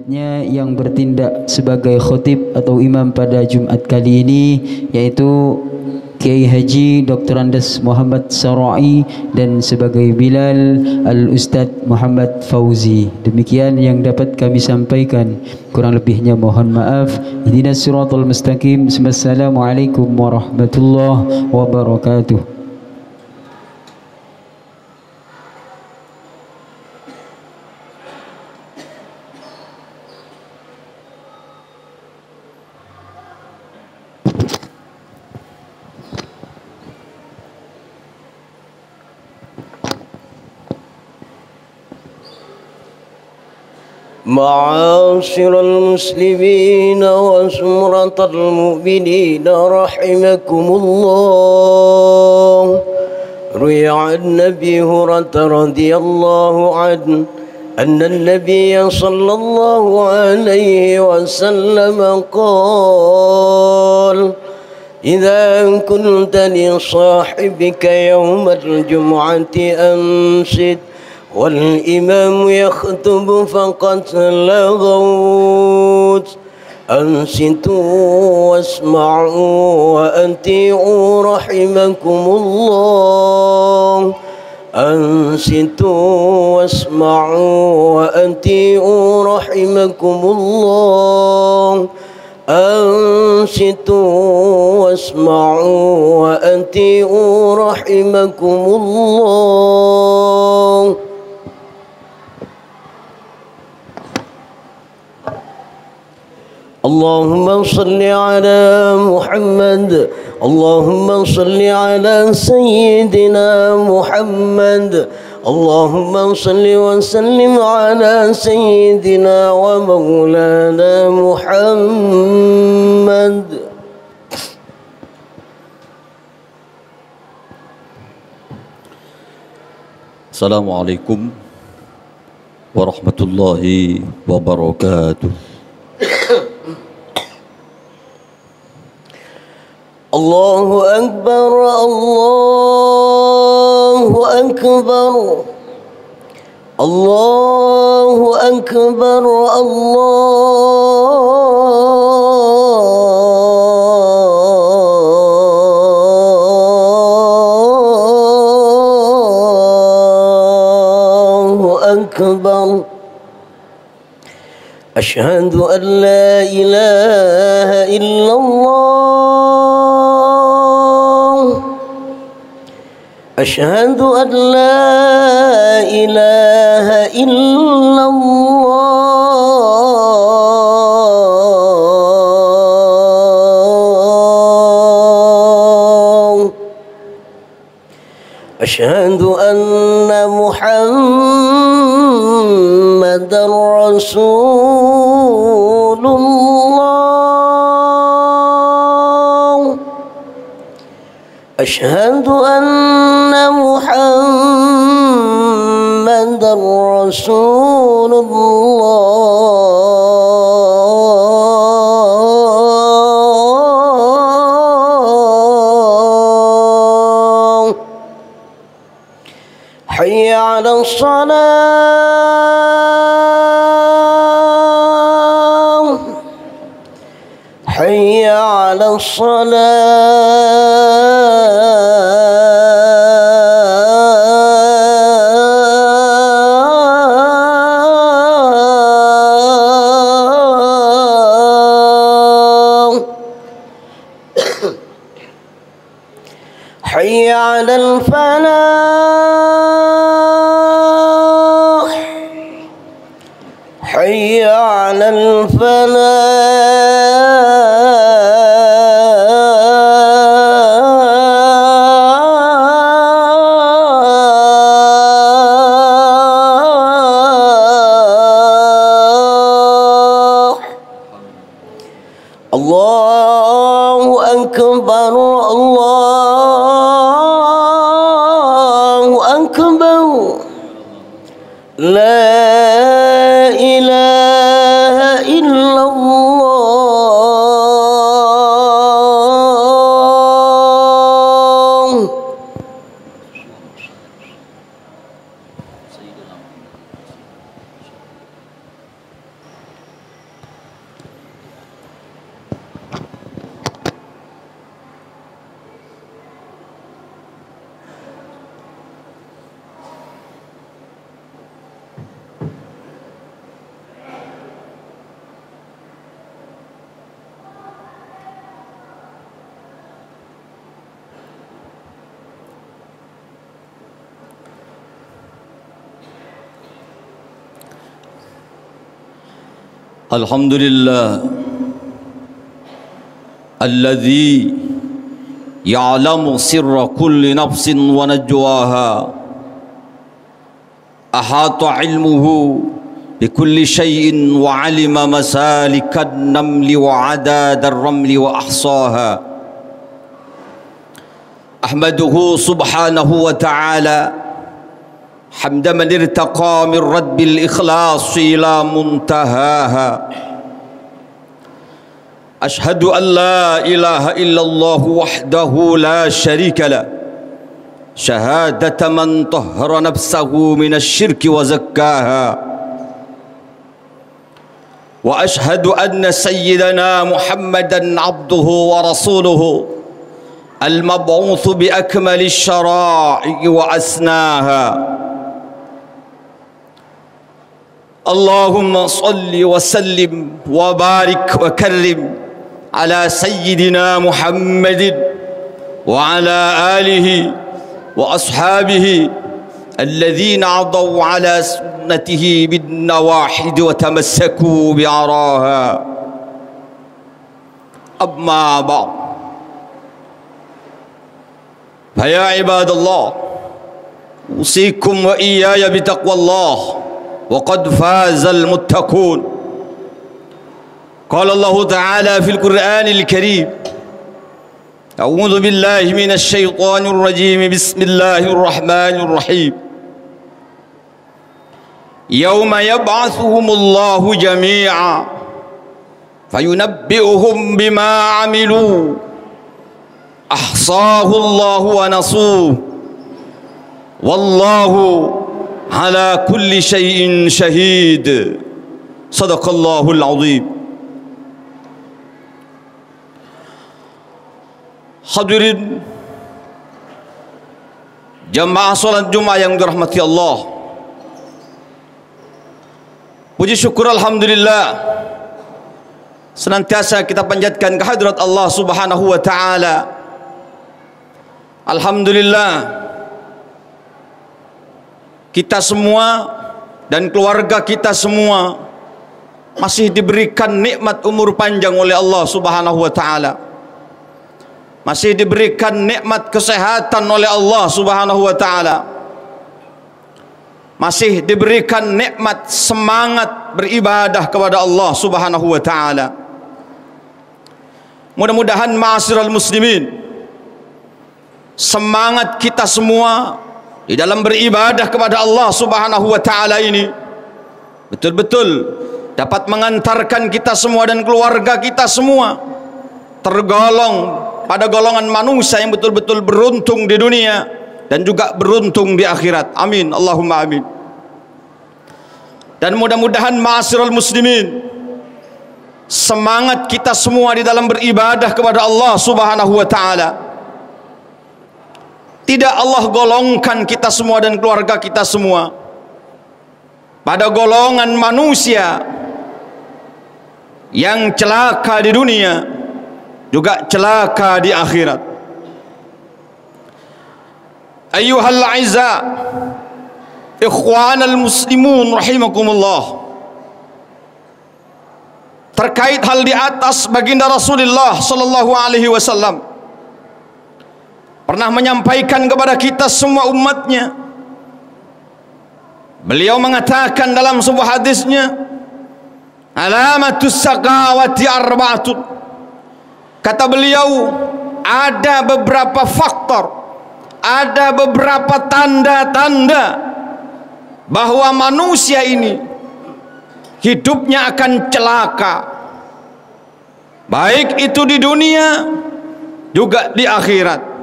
Selanjutnya yang bertindak sebagai khotib atau imam pada Jumat kali ini yaitu Kiai Haji Dr. Andes Muhammad Sarai dan sebagai Bilal Al-Ustaz Muhammad Fauzi. Demikian yang dapat kami sampaikan. Kurang lebihnya mohon maaf. Ihdinas siratal mustaqim. Assalamualaikum warahmatullahi wabarakatuh. معاشر المسلمين وزمرة المؤمنين رحمكم الله. روي عن أبي هريرة رضي الله عنه أن النبي صلى الله عليه وسلم قال: إذا كنت لصاحبك يوم الجمعة أنصت والإمام يخطب فقد لغوت. أنصتوا واسمعوا وأطيعوا رحمكم الله. أنصتوا واسمعوا وأطيعوا رحمكم الله. أنصتوا واسمعوا وأطيعوا رحمكم الله. اللهم صل على محمد. اللهم صل على سيدنا محمد. اللهم صل وسلم على سيدنا ومولانا محمد. Assalamualaikum warahmatullahi wabarakatuh. Allahu Akbar, Allahu Akbar, Allahu Akbar, Allahu Akbar. أشهد أن لا إله إلا الله. أشهد أن لا إله إلا الله. أشهد أن محمد رسول الله. أشهد أن محمد رسول الله. حي على الصلاة. حي على الصلاة. حي على الفلاح. حي على الفلاح. الله أكبر، الله أكبر. لا إله إلا الله. Alhamdulillah alladzi ya'lamu sirra kulli nafsin wa najwaha, ahata ilmuhu bikulli syai'in wa alima masalikan namli wa adadar ramli wa ahsaha. Ahmaduhu subhanahu wa ta'ala hamda man irtaqa min radbil ikhlas ila muntahaha. Ashhadu an la ilaha illallah wahdahu la sharika lah, shahadata man tahhara nafsahu min asyirki wa zakkaha. Wa ashhadu anna sayyidana Muhammadan abduhu wa rasuluhu al-mab'uth bi akmali syara'i wa asnaha. Allahumma salli wa sallim wa barik wa karrim ala sayyidina Muhammadin wa ala alihi wa ashabihi alladhina adaw ala sunnatihi bin nawahid wa tamassaku bi araha. Amma ba'd. Faya ibadallah, usikum wa iyaya bitaqwallah, wa qad fazal muttaqun. Qala Allah Ta'ala fil Qur'anil Karim, a'udzu billahi minasy syaithanir rajim, bismillahir rahmanir rahim. Yauma yab'atsuhumullahu jami'a fayunabbi'uhum bima 'amilu ahsahu Allahu wa nasuh wallahu ala kulli syai'in syahid. Sadaqallahul azim. Hadirin jamaah salat Jumat yang dirahmati Allah, puji syukur alhamdulillah senantiasa kita panjatkan kehadirat Allah Subhanahu wa taala. Alhamdulillah kita semua dan keluarga kita semua masih diberikan nikmat umur panjang oleh Allah Subhanahu wa taala. Masih diberikan nikmat kesehatan oleh Allah Subhanahu wa taala. Masih diberikan nikmat semangat beribadah kepada Allah Subhanahu wa taala. Mudah-mudahan ma'asyiral muslimin, semangat kita semua di dalam beribadah kepada Allah Subhanahu wa taala ini betul-betul dapat mengantarkan kita semua dan keluarga kita semua tergolong pada golongan manusia yang betul-betul beruntung di dunia dan juga beruntung di akhirat. Amin, Allahumma amin. Dan mudah-mudahan ma'asyiral muslimin, semangat kita semua di dalam beribadah kepada Allah Subhanahu wa taala tidak Allah golongkan kita semua dan keluarga kita semua pada golongan manusia yang celaka di dunia juga celaka di akhirat. Ayyuhal a'izza, ikhwanal muslimun rahimakumullah. Terkait hal di atas, baginda Rasulullah sallallahu alaihi wasallam pernah menyampaikan kepada kita semua umatnya. Beliau mengatakan dalam sebuah hadisnya, alamatus saqawati arba'atun. Kata beliau, ada beberapa faktor, ada beberapa tanda-tanda bahwa manusia ini hidupnya akan celaka, baik itu di dunia juga di akhirat.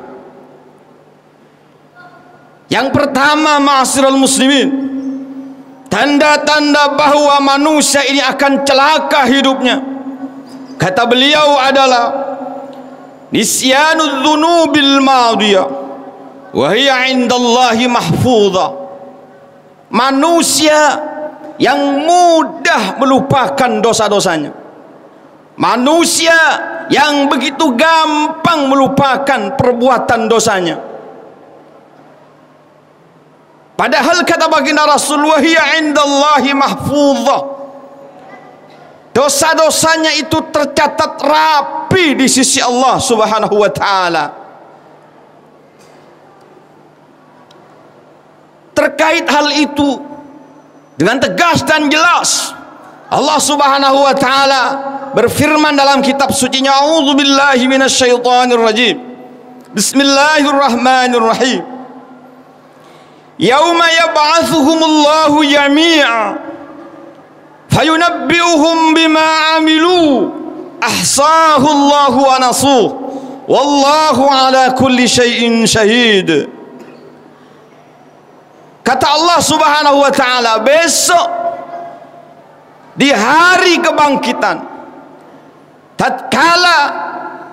Yang pertama, ma'asyiral muslimin, tanda-tanda bahwa manusia ini akan celaka hidupnya, kata beliau adalah nisyanud dzunubil madiyah wa hiya 'indallahi mahfuzah. Manusia yang mudah melupakan dosa-dosanya, manusia yang begitu gampang melupakan perbuatan dosanya. Padahal kata baginda Rasul, wa hiya 'indallahi mahfuzah, dosa-dosanya itu tercatat rapi di sisi Allah Subhanahu wa taala. Terkait hal itu dengan tegas dan jelas Allah Subhanahu wa taala berfirman dalam kitab sucinya, a'udzubillahi minasyaitonir rajim. Bismillahirrahmanirrahim. Yauma yab'atsuhumullahu jami'a fayunabbi'uhum bima 'amilu ahsahu Allahu wa nasuh wallahu ala kulli syai'in syahid. Kata Allah Subhanahu wa taala, besok di hari kebangkitan, tatkala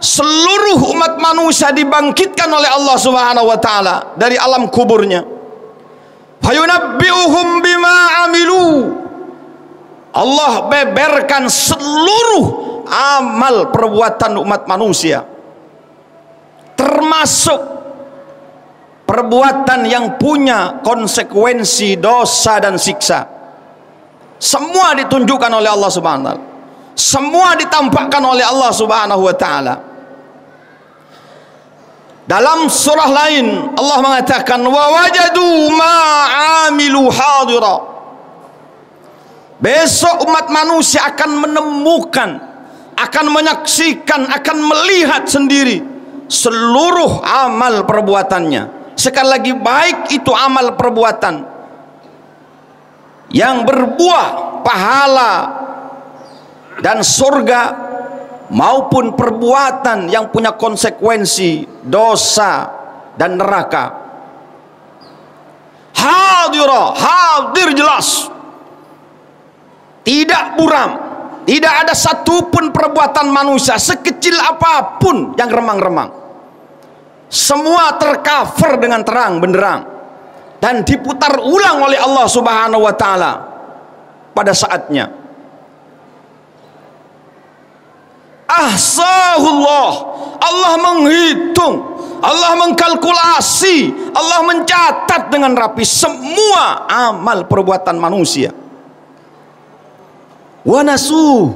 seluruh umat manusia dibangkitkan oleh Allah Subhanahu wa taala dari alam kuburnya, fayunabbi'uhum bima 'amilu, Allah beberkan seluruh amal perbuatan umat manusia, termasuk perbuatan yang punya konsekuensi dosa dan siksa. Semua ditunjukkan oleh Allah Subhanahu wa taala. Semua ditampakkan oleh Allah Subhanahu wa taala. Dalam surah lain Allah mengatakan, wa wajadu ma 'amilu hadira. Besok umat manusia akan menemukan, akan menyaksikan, akan melihat sendiri seluruh amal perbuatannya. Sekali lagi, baik itu amal perbuatan yang berbuah pahala dan surga, maupun perbuatan yang punya konsekuensi dosa dan neraka. Hadir jelas, tidak buram, tidak ada satupun perbuatan manusia sekecil apapun yang remang-remang. Semua tercover dengan terang benderang dan diputar ulang oleh Allah Subhanahu wa taala pada saatnya. Ahsahullah, Allah menghitung, Allah mengkalkulasi, Allah mencatat dengan rapi semua amal perbuatan manusia. Wa nasuh,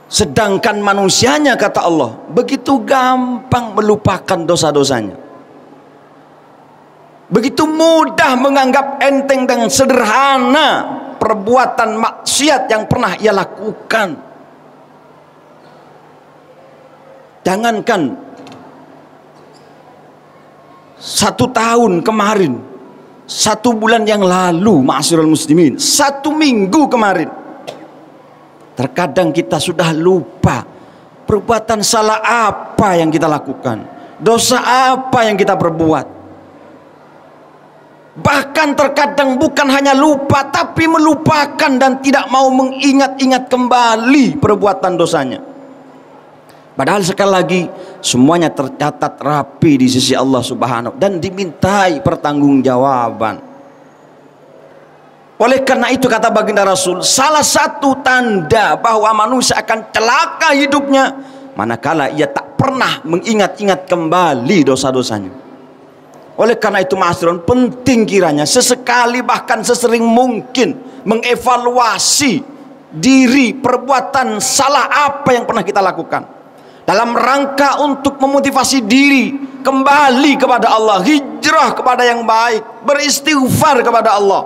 sedangkan manusianya, kata Allah, begitu gampang melupakan dosa-dosanya, begitu mudah menganggap enteng dan sederhana perbuatan maksiat yang pernah ia lakukan. Jangankan 1 tahun kemarin, 1 bulan yang lalu, ma'asyiral muslimin, 1 minggu kemarin, terkadang kita sudah lupa perbuatan salah apa yang kita lakukan, dosa apa yang kita perbuat. Bahkan terkadang bukan hanya lupa, tapi melupakan dan tidak mau mengingat-ingat kembali perbuatan dosanya. Padahal sekali lagi semuanya tercatat rapi di sisi Allah Subhanahu dan dimintai pertanggungjawaban. Oleh karena itu kata baginda Rasul, salah satu tanda bahwa manusia akan celaka hidupnya manakala ia tak pernah mengingat-ingat kembali dosa-dosanya. Oleh karena itu ma'asyiron, penting kiranya sesekali bahkan sesering mungkin mengevaluasi diri, perbuatan salah apa yang pernah kita lakukan, dalam rangka untuk memotivasi diri kembali kepada Allah, hijrah kepada yang baik, beristighfar kepada Allah,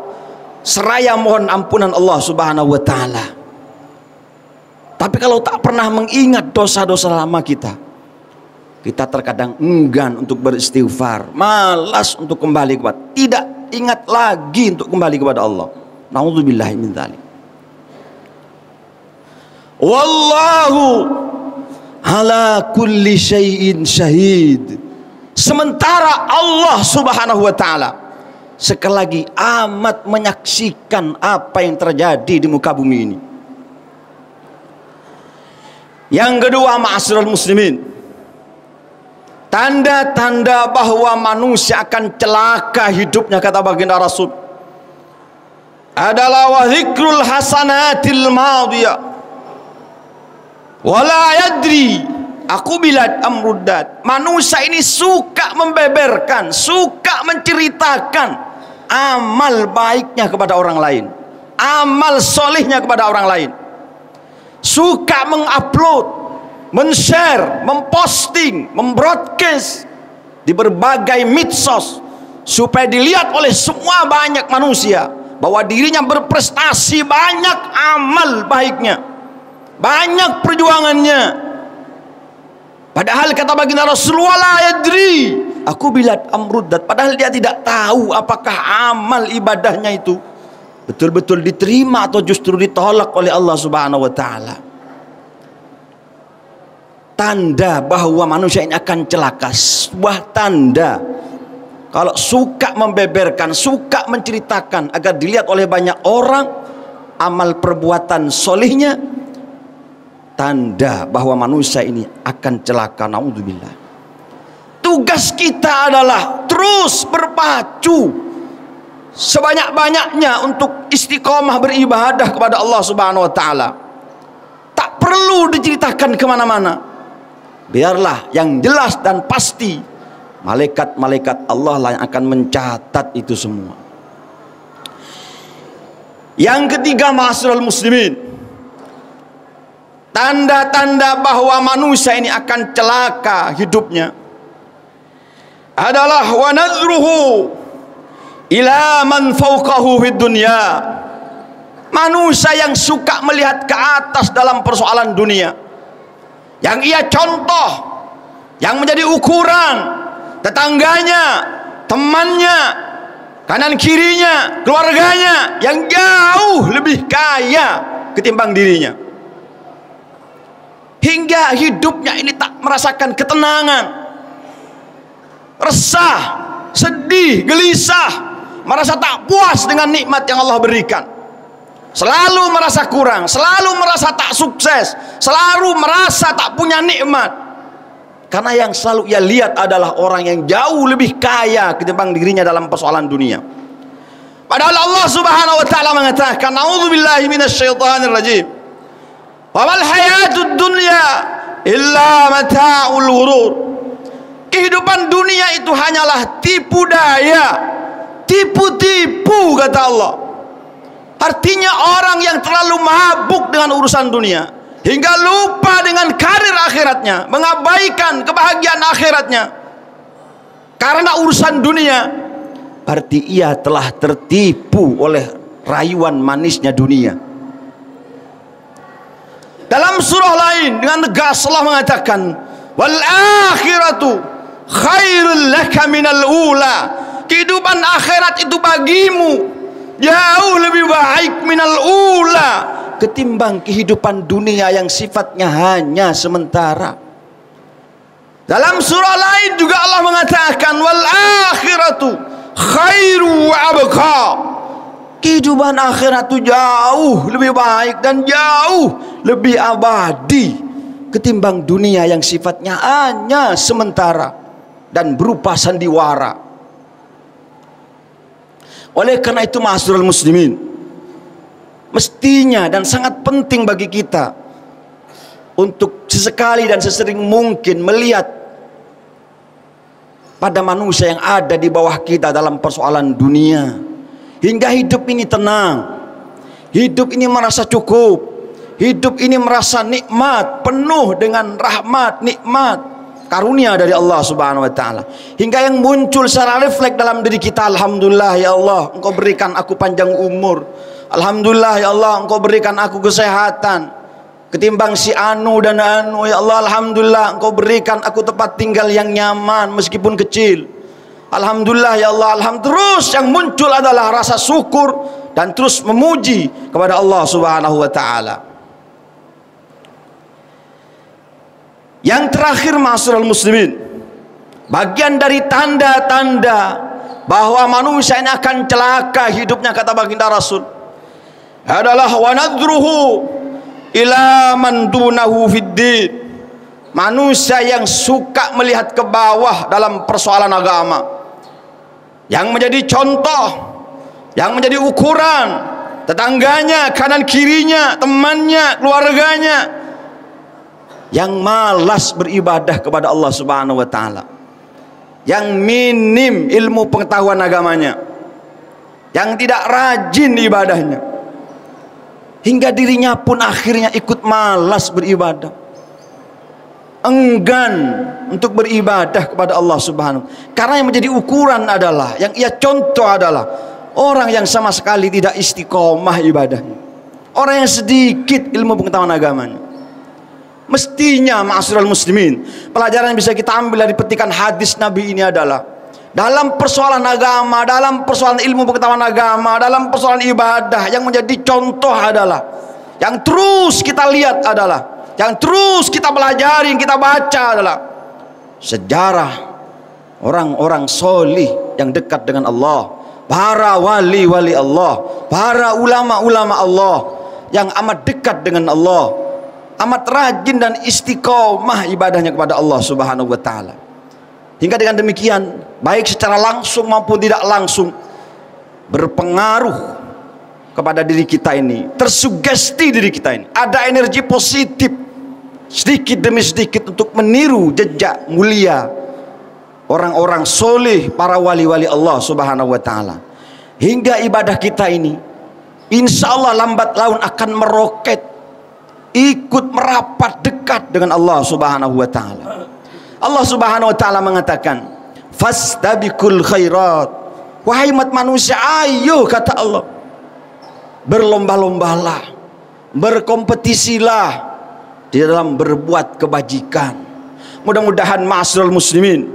seraya mohon ampunan Allah Subhanahu wa taala. Tapi kalau tak pernah mengingat dosa-dosa lama kita terkadang enggan untuk beristighfar, malas untuk kembali kepada, tidak ingat lagi untuk kembali kepada Allah. Nauzubillahi min dzalik. Wallahu ala kulli syai'in syahid. Sementara Allah Subhanahu wa taala sekali lagi amat menyaksikan apa yang terjadi di muka bumi ini. Yang kedua, ma'asyiral muslimin, tanda-tanda bahwa manusia akan celaka hidupnya, kata baginda Rasul, adalah wa dzikrul hasanatil madiyah wala yadri aku bilat amruddat. Manusia ini suka membeberkan, suka menceritakan amal baiknya kepada orang lain, amal solihnya kepada orang lain, suka mengupload, men-share, memposting, membroadcast di berbagai medsos supaya dilihat oleh semua banyak manusia bahwa dirinya berprestasi, banyak amal baiknya, banyak perjuangannya. Padahal kata baginda Rasulullah, la yadri aku bilat amruddat, padahal dia tidak tahu apakah amal ibadahnya itu betul-betul diterima atau justru ditolak oleh Allah Subhanahu wa taala. Tanda bahwa manusia ini akan celaka, sebuah tanda kalau suka membeberkan, suka menceritakan agar dilihat oleh banyak orang amal perbuatan solihnya, tanda bahwa manusia ini akan celaka. Naudzubillah. Tugas kita adalah terus berpacu sebanyak-banyaknya untuk istiqomah beribadah kepada Allah Subhanahu wa taala. Tak perlu diceritakan kemana-mana, biarlah yang jelas dan pasti malaikat-malaikat Allah lah yang akan mencatat itu semua. Yang ketiga, ma'asyiral muslimin, tanda-tanda bahwa manusia ini akan celaka hidupnya adalah wa nadruhu ila man fawqahu fid dunya. Manusia yang suka melihat ke atas dalam persoalan dunia, yang ia contoh, yang menjadi ukuran tetangganya, temannya, kanan kirinya, keluarganya yang jauh lebih kaya ketimbang dirinya, hingga hidupnya ini tak merasakan ketenangan, resah, sedih, gelisah, merasa tak puas dengan nikmat yang Allah berikan, selalu merasa kurang, selalu merasa tak sukses, selalu merasa tak punya nikmat, karena yang selalu ia lihat adalah orang yang jauh lebih kaya ketimbang dirinya dalam persoalan dunia. Padahal Allah Subhanahu wa taala mengatakan, "A'udzubillahi minasyaitonir rajim. Wa mal hayatud dunya illa mata'ul ghurur." Kehidupan dunia itu hanyalah tipu daya, tipu-tipu, kata Allah. Artinya orang yang terlalu mabuk dengan urusan dunia hingga lupa dengan karir akhiratnya, mengabaikan kebahagiaan akhiratnya karena urusan dunia, berarti ia telah tertipu oleh rayuan manisnya dunia. Dalam surah lain dengan tegas Allah mengatakan, wal akhiratu khairul laka minal ula. Kehidupan akhirat itu bagimu jauh lebih baik minal ula, ketimbang kehidupan dunia yang sifatnya hanya sementara. Dalam surah lain juga Allah mengatakan, wal akhiratu khairu wa abqa. Kehidupan akhirat itu jauh lebih baik dan jauh lebih abadi ketimbang dunia yang sifatnya hanya sementara dan berupa sandiwara. Oleh karena itu, ma'asyiral muslimin, mestinya dan sangat penting bagi kita untuk sesekali dan sesering mungkin melihat pada manusia yang ada di bawah kita dalam persoalan dunia, hingga hidup ini tenang, hidup ini merasa cukup, hidup ini merasa nikmat, penuh dengan rahmat, nikmat, karunia dari Allah Subhanahu wa taala, hingga yang muncul secara refleks dalam diri kita, alhamdulillah ya Allah, Engkau berikan aku panjang umur, alhamdulillah ya Allah, Engkau berikan aku kesehatan ketimbang si anu dan anu, ya Allah, alhamdulillah Engkau berikan aku tempat tinggal yang nyaman meskipun kecil, alhamdulillah ya Allah, alhamdulillah. Terus yang muncul adalah rasa syukur dan terus memuji kepada Allah Subhanahu wa taala. Yang terakhir, ma'asyiral muslimin, bagian dari tanda-tanda bahwa manusia ini akan celaka hidupnya, kata baginda Rasul, adalah wa nadruhu ila man dunahu fiddin. Manusia yang suka melihat ke bawah dalam persoalan agama, yang menjadi contoh, yang menjadi ukuran tetangganya, kanan kirinya, temannya, keluarganya, yang malas beribadah kepada Allah Subhanahu wa taala, yang minim ilmu pengetahuan agamanya, yang tidak rajin ibadahnya, hingga dirinya pun akhirnya ikut malas beribadah, enggan untuk beribadah kepada Allah Subhanahu. Karena yang menjadi ukuran adalah, yang ia contoh adalah orang yang sama sekali tidak istiqomah ibadahnya, orang yang sedikit ilmu pengetahuan agamanya. Mestinya ma'asyiral muslimin, pelajaran yang bisa kita ambil dari petikan hadis Nabi ini adalah, dalam persoalan agama, dalam persoalan ilmu pengetahuan agama, dalam persoalan ibadah, yang menjadi contoh adalah, yang terus kita lihat adalah, yang terus kita pelajari, yang kita baca adalah sejarah orang-orang solih yang dekat dengan Allah, para wali-wali Allah, para ulama-ulama Allah yang amat dekat dengan Allah, amat rajin dan istiqomah ibadahnya kepada Allah Subhanahu wa taala. Hingga dengan demikian, baik secara langsung maupun tidak langsung, berpengaruh kepada diri kita ini, tersugesti diri kita ini, ada energi positif sedikit demi sedikit untuk meniru jejak mulia orang-orang soleh, para wali-wali Allah Subhanahu wa taala. Hingga ibadah kita ini insya Allah lambat laun akan meroket, ikut merapat dekat dengan Allah Subhanahu wa taala. Allah Subhanahu wa taala mengatakan, fastabiqul khairat. Wahai umat manusia, ayo, kata Allah, berlomba-lombalah, berkompetisilah di dalam berbuat kebajikan. Mudah-mudahan ma'asyiral muslimin,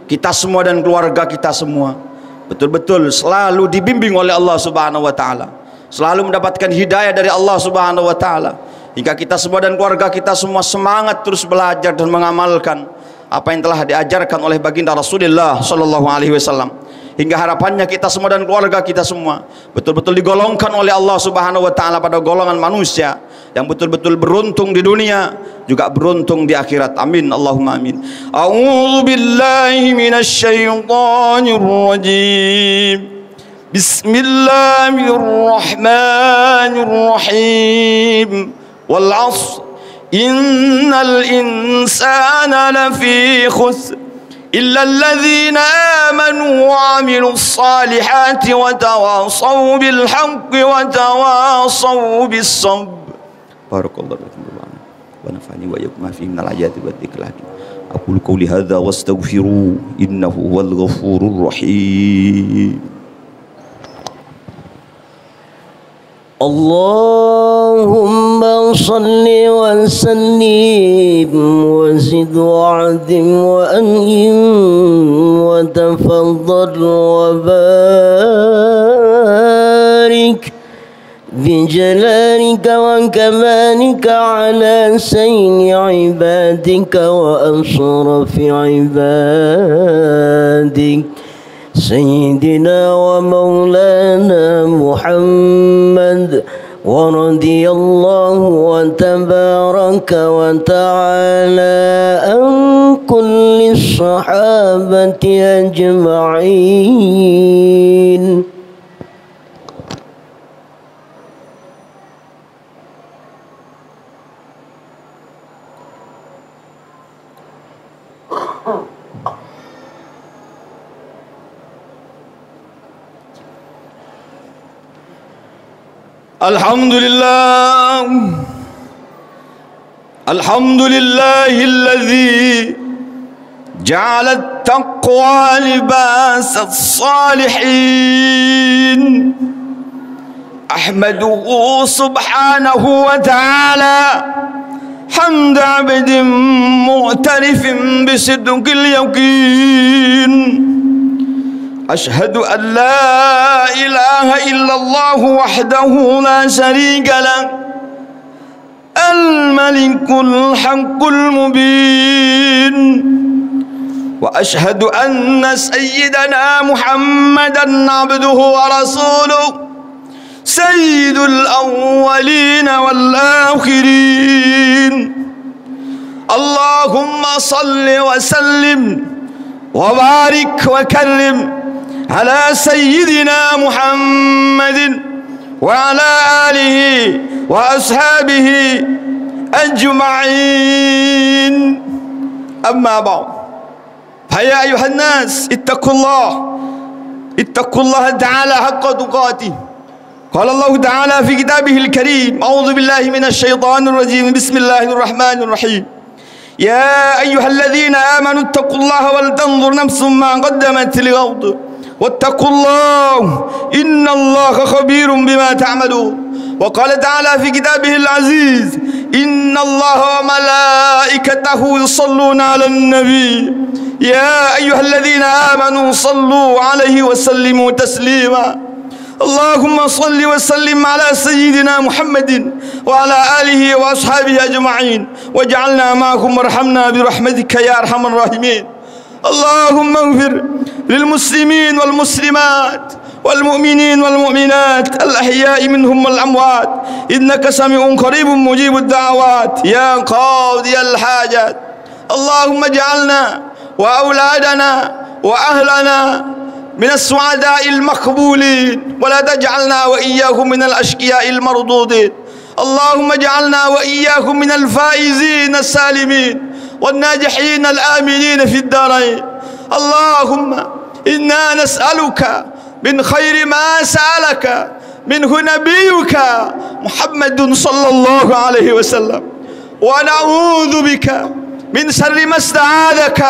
kita semua dan keluarga kita semua betul-betul selalu dibimbing oleh Allah Subhanahu wa taala, selalu mendapatkan hidayah dari Allah Subhanahu wa taala, hingga kita semua dan keluarga kita semua semangat terus belajar dan mengamalkan apa yang telah diajarkan oleh baginda Rasulullah sallallahu alaihi wasallam, hingga harapannya kita semua dan keluarga kita semua betul-betul digolongkan oleh Allah Subhanahu wa taala pada golongan manusia yang betul-betul beruntung di dunia, juga beruntung di akhirat. Amin, Allahumma amin. A'udzu billahi minasyaitonir rajim. Bismillahirrahmanirrahim. Wal 'ashr innal insana lafi khusr illa alladhina amanu wa 'amilus salihati wa tawasaw bil haqqi wa tawasaw bis sabr. Barakallahu fiikum wa nafa'ani wa iyyakum fi minal ayati wa dzikril hakim. Aqulu qawli hadza wastaghfiru innahu huwal ghafurur rahim. Allahumma salli wa sallim wa zid wa adim wa an'im wa tafaddal wa barik بجلالك وكمالك على سين عبادك وأشرف عبادك سيدنا ومولانا محمد ورضي الله وتبارك وتعالى عن كل الصحابة أجمعين. Alhamdulillah, alhamdulillahilladzi ja'ala at-taqwa libasa as-salihin. Ahmaduhu subhanahu wa ta'ala حمد عبد معترف بصدق اليقين. أشهد أن لا إله إلا الله وحده لا شريك له الملك الحق المبين. وأشهد أن سيدنا محمدا عبده ورسوله سيد الأولين والآخرين. اللهم صل وسلم وبارك وكرم على سيدنا محمد وعلى آله وأصحابه أجمعين. أما بعد، فيا أيها الناس اتقوا الله تعالى حق تقاته. قال الله تعالى في كتابه الكريم: أعوذ بالله من الشيطان الرجيم، بسم الله الرحمن الرحيم. يا أيها الذين آمنوا اتقوا الله ولتنظر نفس ما قدمت لغد واتقوا الله إن الله خبير بما تعملون. وقال تعالى في كتابه العزيز: إن الله وملائكته يصلون على النبي يا أيها الذين آمنوا صلوا عليه وسلموا تسليما. اللهم صل وسلم على سيدنا محمد وعلى آله وأصحابه أجمعين واجعلنا معكم وارحمنا برحمتك يا أرحم الراحمين. اللهم اغفر للمسلمين والمسلمات والمؤمنين والمؤمنات الأحياء منهم والأموات إنك سميع قريب مجيب الدعوات يا قاضي الحاجات. اللهم اجعلنا وأولادنا وأهلنا من السعداء المقبولين ولا تجعلنا وإياهم من الأشقياء المردودين. اللهم اجعلنا وإياهم من الفائزين السالمين والناجحين الآمنين في الدارين. اللهم إنا نسألك من خير ما سألك منه نبيك محمد صلى الله عليه وسلم ونعوذ بك من شر ما استعاذك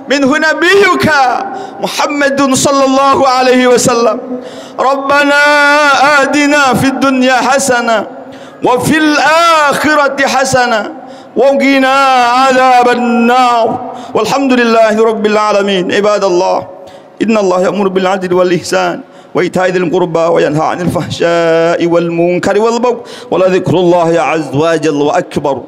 منه نبيك محمد صلى الله عليه وسلم. ربنا آتنا في الدنيا حسنة وفي الآخرة حسنة وقنا عذاب النار والحمد لله رب العالمين. عباد الله، إن الله يأمر بالعدل والإحسان وإيتاء ذي القربى وينهى عن الفحشاء والمنكر والبغي ولذكر الله عز وجل وأكبر.